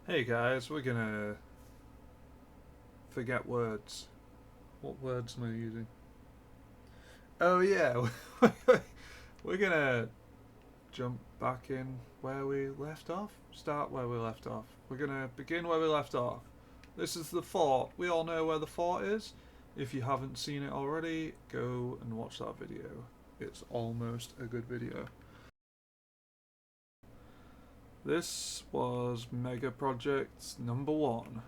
Hey guys, we're gonna forget words. What words am I using? Oh yeah, we're gonna jump back in where we left off. Start where we left off. We're gonna begin where we left off. This is the fort. We all know where the fort is. If you haven't seen it already, go and watch that video. It's almost a good video. This was Mega Project number 1.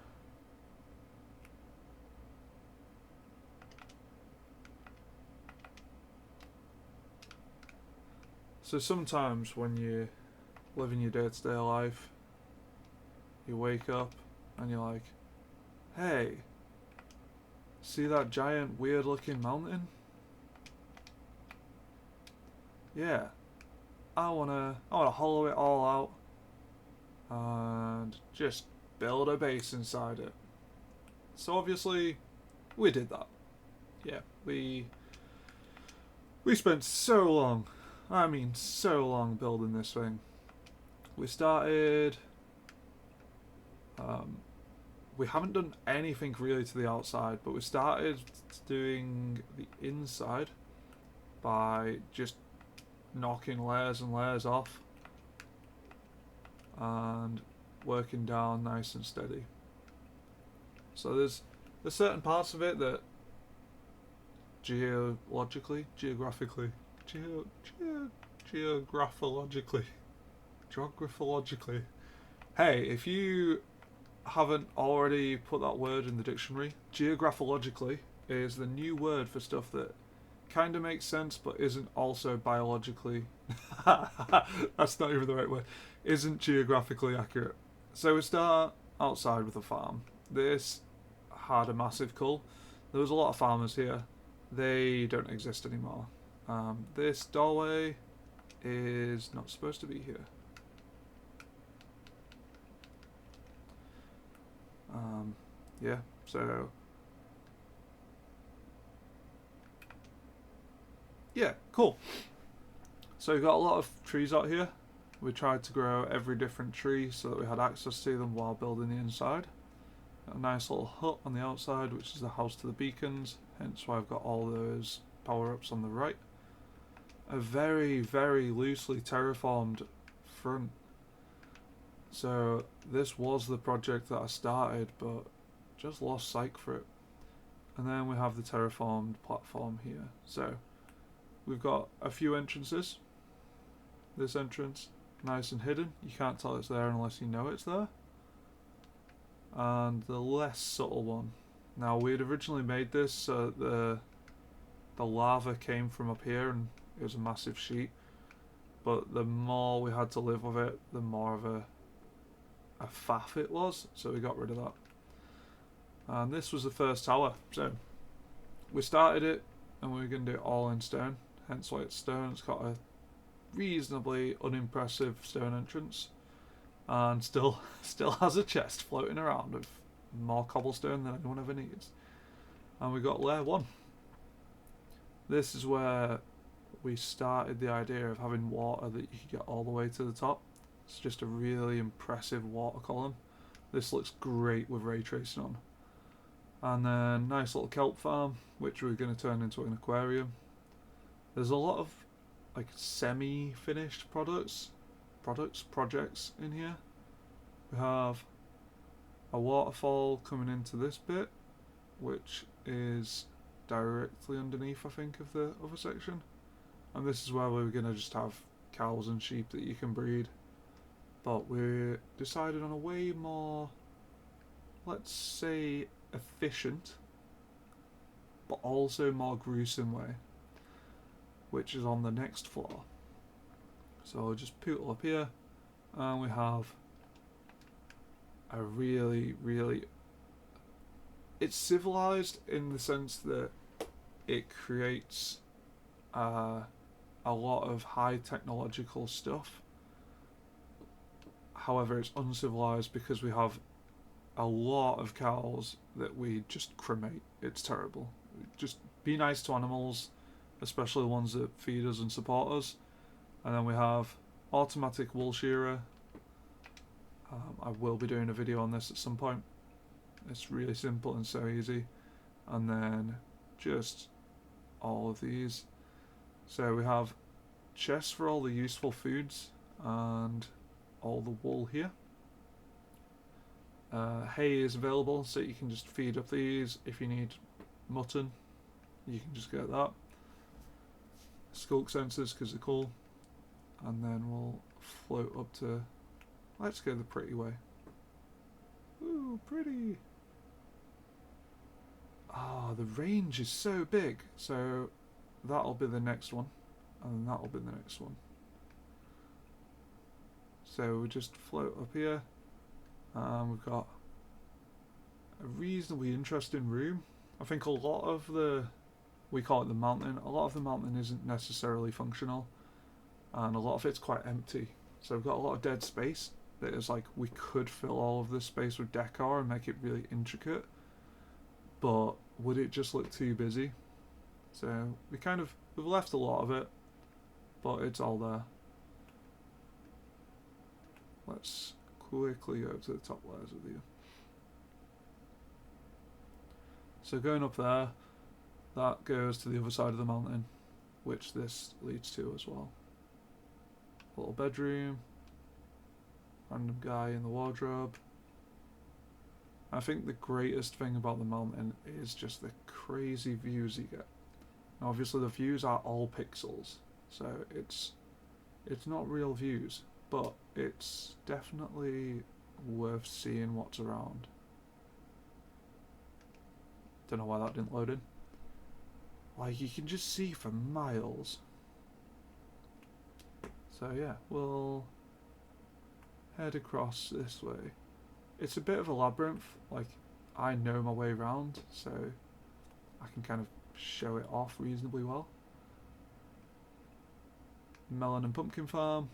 So sometimes when you living your day-to-day life, you wake up and you're like, hey, see that giant weird-looking mountain? Yeah, I wanna hollow it all out and just build a base inside it. So obviously, we did that. Yeah, we spent so long, I mean so long building this thing. We started. Um, we haven't done anything really to the outside, but we started doing the inside by just knocking layers and layers off and working down nice and steady. So there's certain parts of it that geologically, geographically, geographologically, geographologically. Hey, if you haven't already put that word in the dictionary, geographologically is the new word for stuff that kind of makes sense but isn't also biologically. That's not even the right word. Isn't geographically accurate. So we start outside with a farm. This had a massive cull. There was a lot of farmers here. They don't exist anymore. This doorway is not supposed to be here. Yeah, so yeah, cool. So we've got a lot of trees out here. We tried to grow every different tree so that we had access to them while building the inside. Got a nice little hut on the outside, which is the house to the beacons, hence why I've got all those power-ups on the right. A very, very loosely terraformed front. So this was the project that I started, but just lost sight for it. And then we have the terraformed platform here. So we've got a few entrances. This entrance, nice and hidden. You can't tell it's there unless you know it's there. And the less subtle one. Now we had originally made this so the lava came from up here and it was a massive sheet. But the more we had to live with it, the more of a faff it was. So we got rid of that. And this was the first tower. So we started it and we were going to do it all in stone. Hence why it's stone. It's got a reasonably unimpressive stone entrance. And still has a chest floating around with more cobblestone than anyone ever needs. And we got layer 1. This is where we started the idea of having water that you could get all the way to the top. It's just a really impressive water column. This looks great with ray tracing on. And then nice little kelp farm, which we're going to turn into an aquarium. There's a lot of like semi-finished projects in here. We have a waterfall coming into this bit, which is directly underneath, I think, of the other section. And this is where we're going to just have cows and sheep that you can breed. But we decided on a way more, let's say, efficient, but also more gruesome way, which is on the next floor. So I'll just put up here, and we have a really, really, it's civilized in the sense that it creates a lot of high technological stuff. However, it's uncivilized because we have a lot of cows that we just cremate. It's terrible. Just be nice to animals, especially the ones that feed us and support us. And then we have automatic wool shearer I will be doing a video on this at some point. It's really simple and so easy. And then just all of these. So we have chests for all the useful foods and all the wool here. Hay is available, so you can just feed up these. If you need mutton, you can just get that. Skulk sensors because they're cool. And then we'll float up to, let's go the pretty way. Ooh, pretty. Ah, the range is so big. So that'll be the next one. And that'll be the next one. So we just float up here. And we've got a reasonably interesting room. I think a lot of we call it the mountain, a lot of the mountain isn't necessarily functional. And a lot of it's quite empty. So we've got a lot of dead space that is like, we could fill all of this space with decor and make it really intricate. But would it just look too busy? So we've left a lot of it, but it's all there. Let's quickly go to the top layers with you. So going up there, that goes to the other side of the mountain, which this leads to as well. Little bedroom, random guy in the wardrobe. I think the greatest thing about the mountain is just the crazy views you get. Now obviously the views are all pixels, so it's not real views, but it's definitely worth seeing what's around. Don't know why that didn't load in. Like, you can just see for miles. So yeah, we'll head across this way. It's a bit of a labyrinth. Like, I know my way around, so I can kind of show it off reasonably well. Melon and pumpkin farm.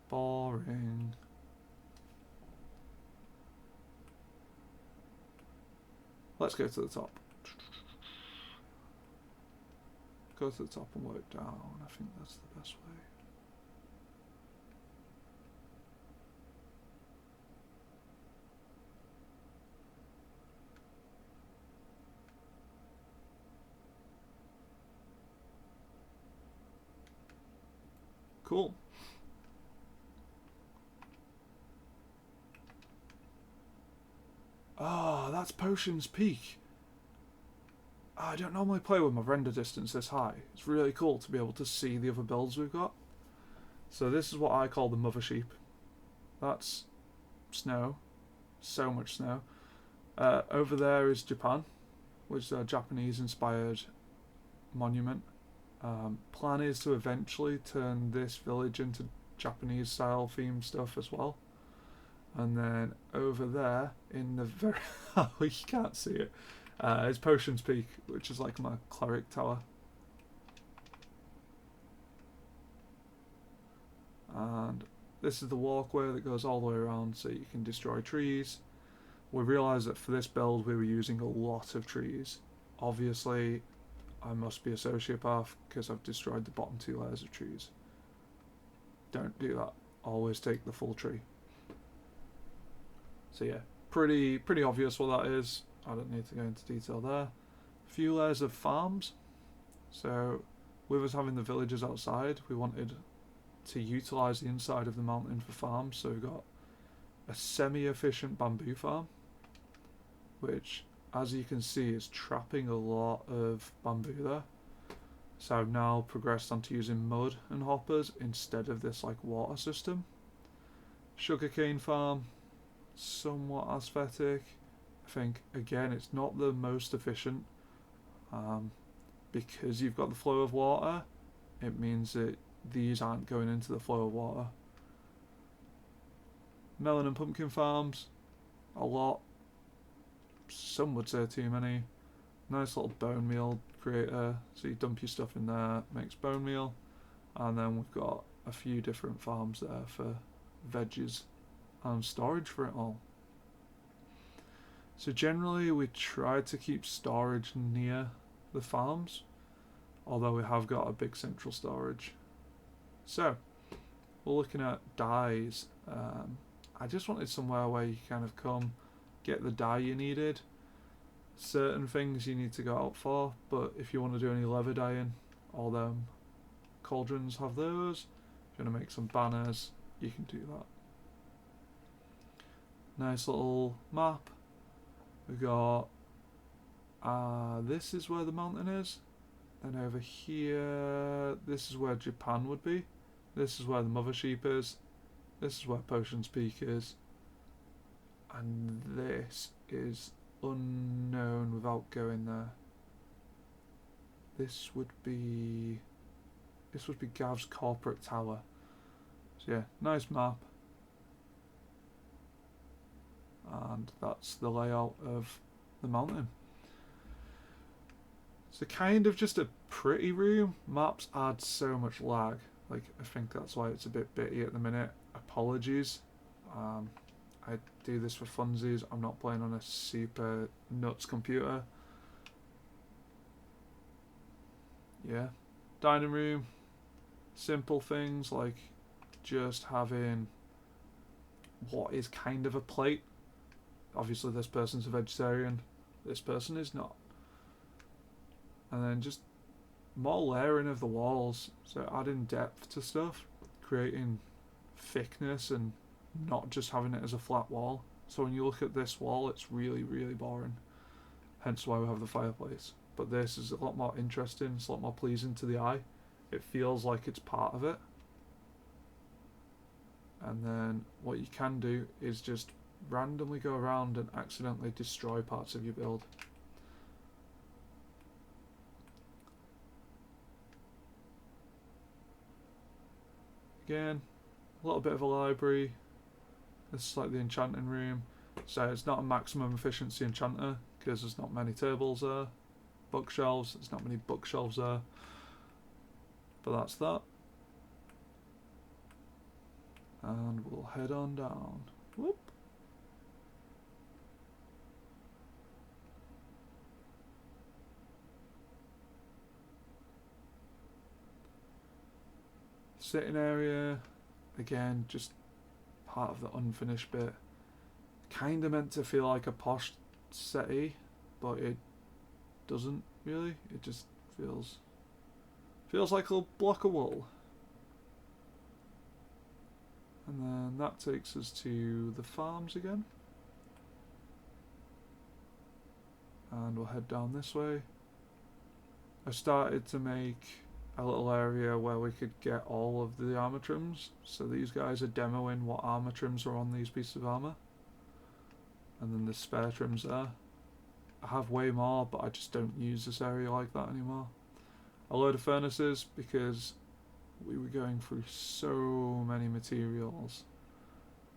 Boring. Let's go to the top. Go to the top and work down. I think that's the best way. Cool. Oh, that's Potion's Peak. I don't normally play with my render distance this high. It's really cool to be able to see the other builds we've got. So this is what I call the mother sheep. That's snow. So much snow. Over there is Japan, which is a Japanese-inspired monument. Plan is to eventually turn this village into Japanese-style themed stuff as well. And then over there, in the very... oh, you can't see it. It's Potion's Peak, which is like my cleric tower. And this is the walkway that goes all the way around so you can destroy trees. We realised that for this build we were using a lot of trees. Obviously, I must be a sociopath because I've destroyed the bottom 2 layers of trees. Don't do that. Always take the full tree. So yeah, pretty obvious what that is. I don't need to go into detail there. A few layers of farms. So with us having the villagers outside, we wanted to utilise the inside of the mountain for farms. So we've got a semi-efficient bamboo farm, which, as you can see, is trapping a lot of bamboo there. So I've now progressed onto using mud and hoppers instead of this like water system. Sugarcane farm, somewhat aesthetic. I think again it's not the most efficient, because you've got the flow of water. It means that these aren't going into the flow of water. Melon and pumpkin farms, a lot. Some would say too many. Nice little bone meal creator, so you dump your stuff in there, makes bone meal. And then we've got a few different farms there for veggies and storage for it all. So generally we try to keep storage near the farms, although we have got a big central storage. So we're looking at dyes. I just wanted somewhere where you kind of come, get the dye you needed. Certain things you need to go out for, but if you want to do any leather dyeing, all them cauldrons have those. If you want to make some banners, you can do that. Nice little map. We've got this is where the mountain is. Then over here, this is where Japan would be. This is where the mother sheep is. This is where Potions Peak is. And this is unknown without going there. This would be Gav's corporate tower. So yeah, nice map. And that's the layout of the mountain. So kind of just a pretty room. Maps add so much lag. Like, I think that's why it's a bit bitty at the minute. Apologies. I do this for funsies. I'm not playing on a super nuts computer. Yeah. Dining room. Simple things like just having what is kind of a plate. Obviously this person's a vegetarian. This person is not. And then just more layering of the walls. So adding depth to stuff. Creating thickness and not just having it as a flat wall. So when you look at this wall, it's really, really boring. Hence why we have the fireplace. But this is a lot more interesting. It's a lot more pleasing to the eye. It feels like it's part of it. And then what you can do is just randomly go around and accidentally destroy parts of your build. Again, a little bit of a library. This is like the enchanting room. So it's not a maximum efficiency enchanter because there's not many tables there. Bookshelves, there's not many bookshelves there. But that's that. And we'll head on down. Whoop. Sitting area, again, just part of the unfinished bit. Kinda meant to feel like a posh settee, but it doesn't really. It just feels like a little block of wool. And then that takes us to the farms again. And we'll head down this way. I started to make a little area where we could get all of the armor trims. So these guys are demoing what armor trims are on these pieces of armor. And then the spare trims there. I have way more, but I just don't use this area like that anymore. A load of furnaces because we were going through so many materials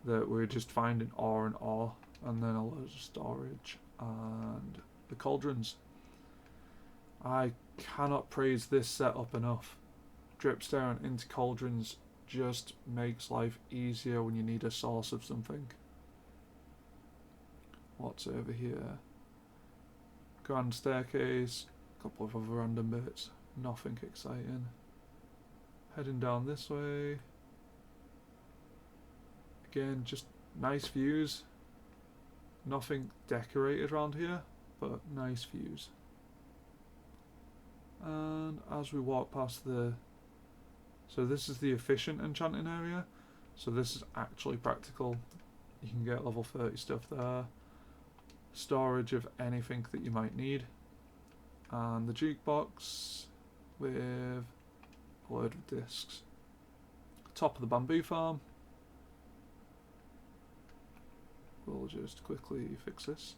that we were just finding ore and ore, and then a load of storage and the cauldrons. I cannot praise this setup enough. Dripstone into cauldrons just makes life easier when you need a source of something. What's over here? Grand staircase, a couple of other random bits, nothing exciting. Heading down this way. Again, just nice views. Nothing decorated around here, but nice views. And as we walk past so this is the efficient enchanting area. So this is actually practical. You can get level 30 stuff there. Storage of anything that you might need. And the jukebox with a load of discs. Top of the bamboo farm. We'll just quickly fix this.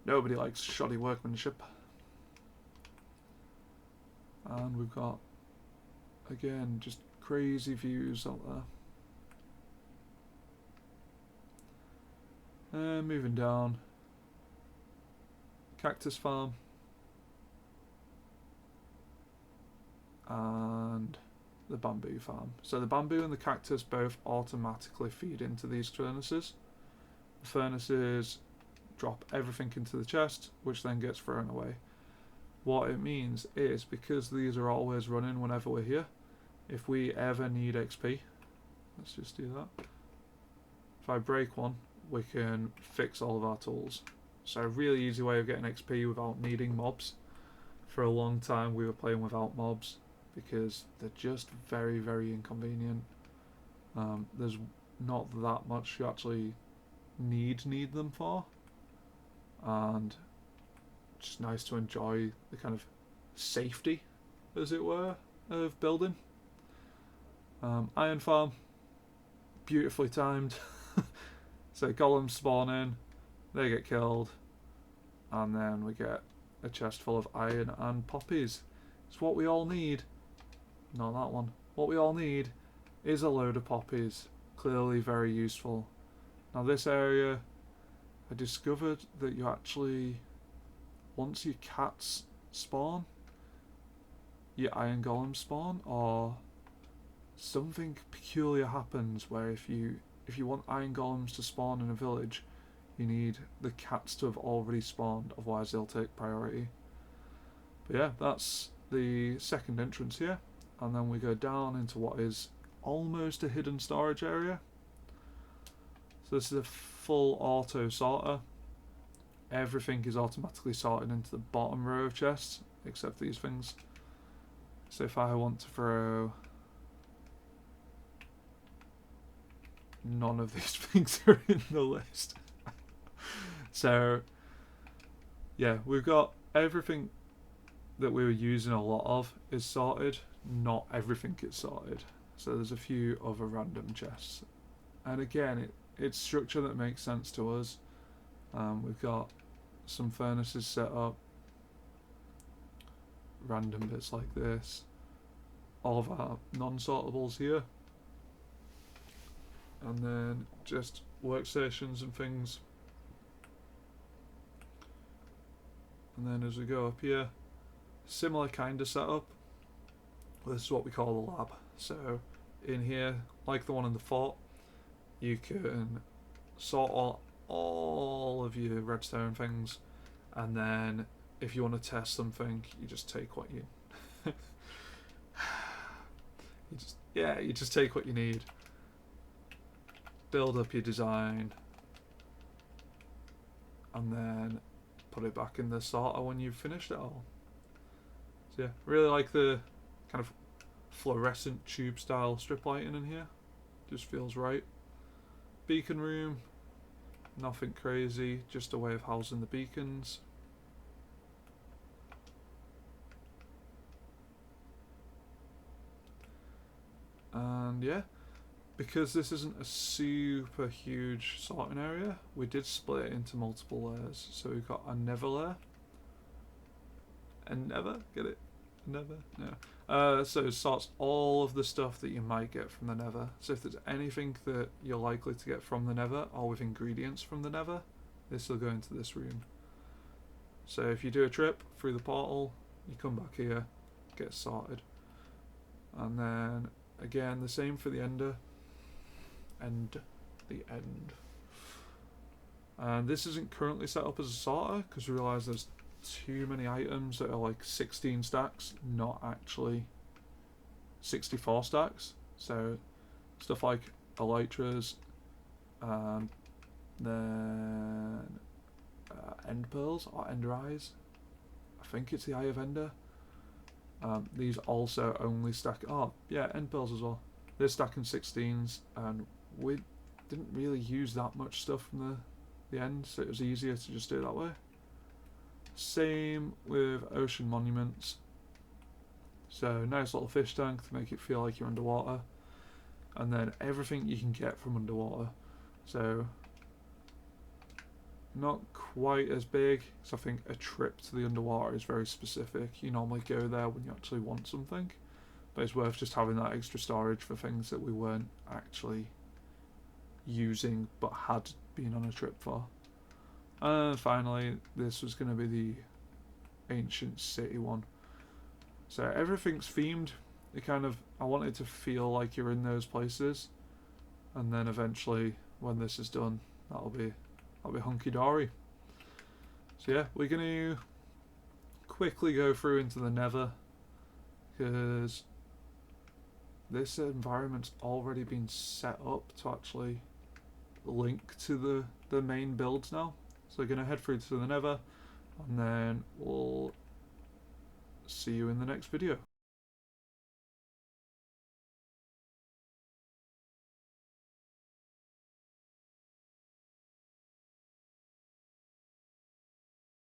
Nobody likes shoddy workmanship. And we've got, again, just crazy views out there. And moving down. Cactus farm. And the bamboo farm. So the bamboo and the cactus both automatically feed into these furnaces. The furnaces drop everything into the chest, which then gets thrown away. What it means is, because these are always running whenever we're here, if we ever need XP, let's just do that. If I break one, we can fix all of our tools. So a really easy way of getting XP without needing mobs. For a long time we were playing without mobs because they're just very, very inconvenient. There's not that much you actually need them for, and just nice to enjoy the kind of safety, as it were, of building. Iron farm, beautifully timed. So golems spawn in, they get killed, and then we get a chest full of iron and poppies. It's what we all need. Not that one. What we all need is a load of poppies. Clearly very useful. Now this area, I discovered that you actually, once your cats spawn, your iron golems spawn, or something peculiar happens where if you want iron golems to spawn in a village, you need the cats to have already spawned, otherwise they'll take priority. But yeah, that's the second entrance here, and then we go down into what is almost a hidden storage area. So this is a full auto sorter. Everything is automatically sorted into the bottom row of chests, except these things. So if I want to throw, none of these things are in the list. So yeah, we've got everything that we were using a lot of is sorted. Not everything is sorted. So there's a few other random chests, and again it's structure that makes sense to us. We've got some furnaces set up, random bits like this, all of our non-sortables here, and then just workstations and things. And then as we go up here, similar kind of setup. This is what we call the lab. So in here, like the one in the fort, you can sort out all of your redstone things, and then if you want to test something, you just take what you you just take what you need, build up your design, and then put it back in the sorter when you've finished it all. So yeah, really like the kind of fluorescent tube style strip lighting in here. Just feels right. Beacon room, nothing crazy, just a way of housing the beacons. And yeah, because this isn't a super huge sorting area, we did split it into multiple layers. So we've got a nether layer. And never get it? Never? No. So it sorts all of the stuff that you might get from the nether. So if there's anything that you're likely to get from the nether, or with ingredients from the nether, this will go into this room. So if you do a trip through the portal, you come back here, get sorted. And then again, the same for the ender. And this isn't currently set up as a sorter because we realise there's too many items that are like 16 stacks, not actually 64 stacks. So stuff like elytras, and then end pearls or ender eyes. I think it's the eye of ender. These also only stack. Oh yeah, end pearls as well. They're stacking 16s, and we didn't really use that much stuff from the end, so it was easier to just do it that way. Same with ocean monuments. So nice little fish tank to make it feel like you're underwater, and then everything you can get from underwater. So not quite as big, because I think a trip to the underwater is very specific. You normally go there when you actually want something, but it's worth just having that extra storage for things that we weren't actually using but had been on a trip for. And finally, this was going to be the ancient city one. So everything's themed. It kind of, I want it to feel like you're in those places, and then eventually, when this is done, that'll be hunky dory. So yeah, we're going to quickly go through into the nether, because this environment's already been set up to actually link to the main builds now. So we're going to head through to the Nether, and then we'll see you in the next video.